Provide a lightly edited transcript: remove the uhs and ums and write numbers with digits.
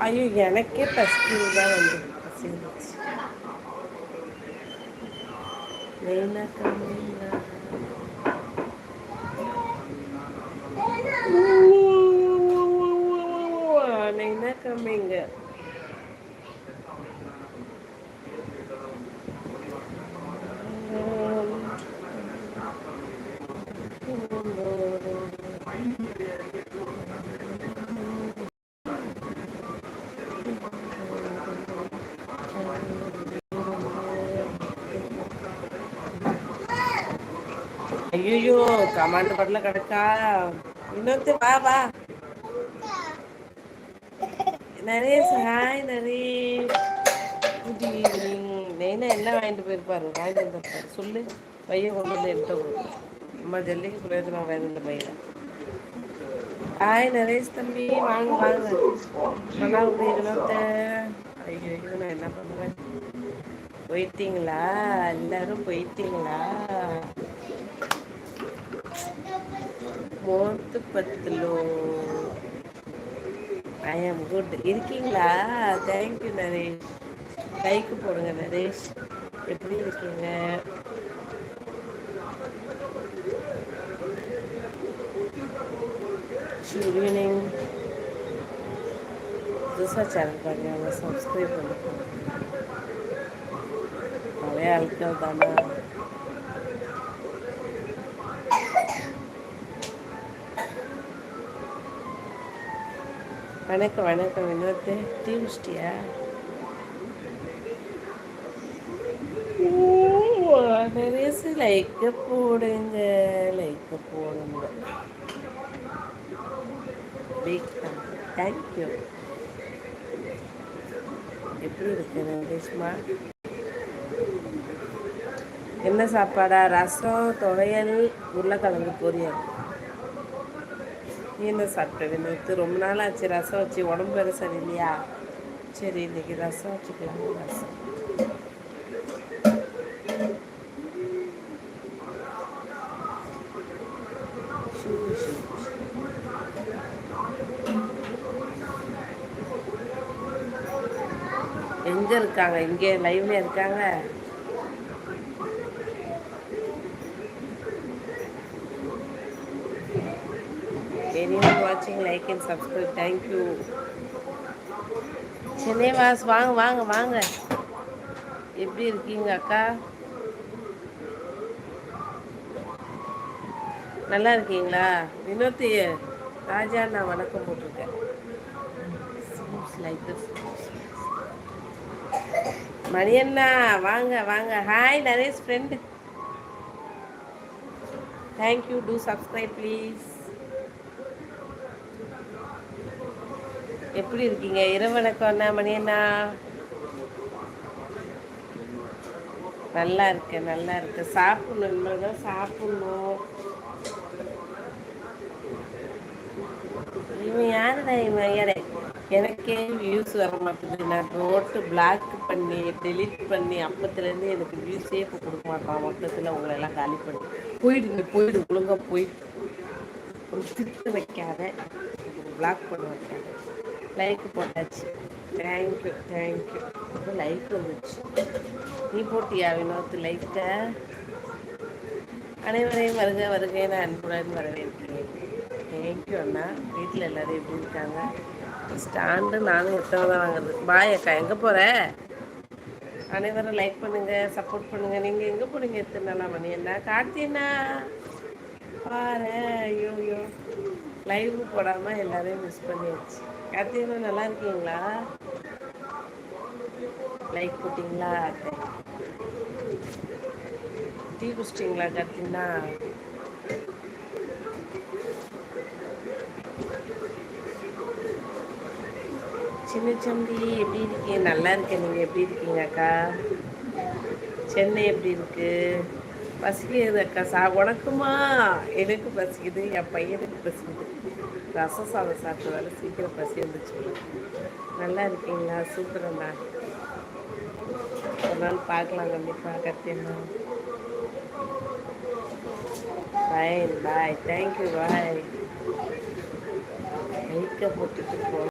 ஐயோ எனக்கே பசிக்குதுதா வந்து பசிந்துச்சு. நெய்னாக்கா மீனா நெய்னாக்கா மீங்க ஐயையோ கமாண்டு பட்ல கெடக்கா. இன்னொருத்தி வா வா. Naresh hi Naresh. Good evening. Naina என்ன வாங்கிட்டு போயிருப்பாரு, வாங்கிட்டு வந்திருப்பாரு சொல்லு. பைய கொண்டு வந்து என்கிட்ட குடு. அம்மா ஜல்லிக்கு பிரயோஜனம் வராது இந்த பையில. ஹாய் நரேஷ் தம்பி, வாங்க வாங்க. மன்னார்குடி வினோத்து. ஐயையோ நான் என்ன பண்ணுவேன். போயிட்டீங்களா, எல்லாரும் போயிட்டீங்களா. மோத்து பத்துலோ. ஐ ஆம் குட். இருக்கீங்களா? தேங்க்யூ நரேஷ். லைக் போடுங்க நரேஷ். எப்படி இருக்கீங்க? Good evening. புதுசாக சேனல் பார்க்குறாங்க, சப்ஸ்கிரைப் பண்ணிக்கோங்க. பழைய ஆட்கள் தானா. வணக்கம் வணக்கம் வினோத்து. டீ குடிச்சிட்டியா? நரேஷ் லைக்க போடுங்க, லைக்க போடுங்க. Big thank you. எப்படி இருக்கு நரேஷ்மா? என்ன சாப்பாடா? ரசம், துவையல், உருளைக்கிழங்கு பொரியல். நீ என்ன சாப்பிட்ட வினோத்து? ரொம்ப நாள் ஆச்சு ரசம் வச்சு. உடம்பு வேறு சரியில்லையா? சரி இன்னைக்கு ரசம் வச்சுக்கலாம். ரசம் ஷூ ஷூ. எங்க இருக்காங்க? இங்கே லைவ்ல இருக்காங்க. anyone watching, like and subscribe. Thank you. சென்னைவாஸ் வாங்க வாங்க வாங்க. எப்படி இருக்கீங்க அக்கா? நல்லா இருக்கீங்களா? வினோத்தி ராஜா நான் வணக்கம் போட்டிருக்கேன். மணியண்ணா வாங்க வாங்க. Hi Naresh friend. Thank you. Two subscribe please. எப்படி இருக்கீங்க? இரவு வணக்கம் அண்ணா மணியண்ணா. நல்லா இருக்கேன் நல்லா இருக்கேன். சாப்பிடணும், இனிமேல் தான் சாப்பிடணும். இவன் யாருடா இவன்? எனக்கே வியூஸ் வர மாட்டேங்குது. நான் நோட்டு பிளாக் பண்ணி டெலிட் பண்ணி அப்பத்துலேருந்து எனக்கு வியூஸே இப்போ கொடுக்க மாட்டான். மொத்தத்தில் உங்களை எல்லாம் காலி பண்ணி போயிடுங்க. போயிடு ஒழுங்கா போயிட்டு ஒரு திட்டு வைக்காத, பிளாக் பண்ண வைக்காத. லைக் போட்டாச்சு. Thank you thank you. இப்போ லைக் வந்துச்சு. நீ போட்டியா வினோத்து லைக்க? அனைவரையும் வருக வருகை நான் அன்புடன் வரவேற்கிறேன். தேங்க்யூ அண்ணா. வீட்டில் எல்லோரும் எப்படி இருக்காங்க? ஸ்டாண்டு நானும் எத்தனை தான் வாங்குறது. பாய் அக்கா, எங்கே போகிற? அனைவரும் லைக் பண்ணுங்கள், சப்போர்ட் பண்ணுங்கள். நீங்கள் எங்கே போனீங்க எத்தனை நாளாக? மணி என்ன கார்த்தினா பாரு. ஐயோ ஐயோ லைவ் போடாமல் எல்லாரையும் மிஸ் பண்ணியாச்சு. கார்த்தினா நல்லா இருக்கீங்களா? லைக் போட்டிங்களா? டீ குடிச்சிட்டிங்களா கார்த்தினா? சின்ன சம்பி எப்படி இருக்கீங்க? நல்லா இருக்கேன். நீங்கள் எப்படி இருக்கீங்க அக்கா? சென்னை எப்படி இருக்கு? பசிக்குது அக்கா. உனக்குமா? எனக்கு பசிக்குது, என் பையனுக்கு பசிக்குது. ரசம் சாதம் சாப்பிட்டதால சீக்கிரம் பசி வந்துச்சு. நல்லா இருக்கீங்களா? சூப்பர் அண்ணா. ஒரு நாள் பார்க்கலாம் கண்டிப்பாக கத்தியம்மா. பாய் பாய். Thank you bye. லைக்கை போட்டுட்டு போ.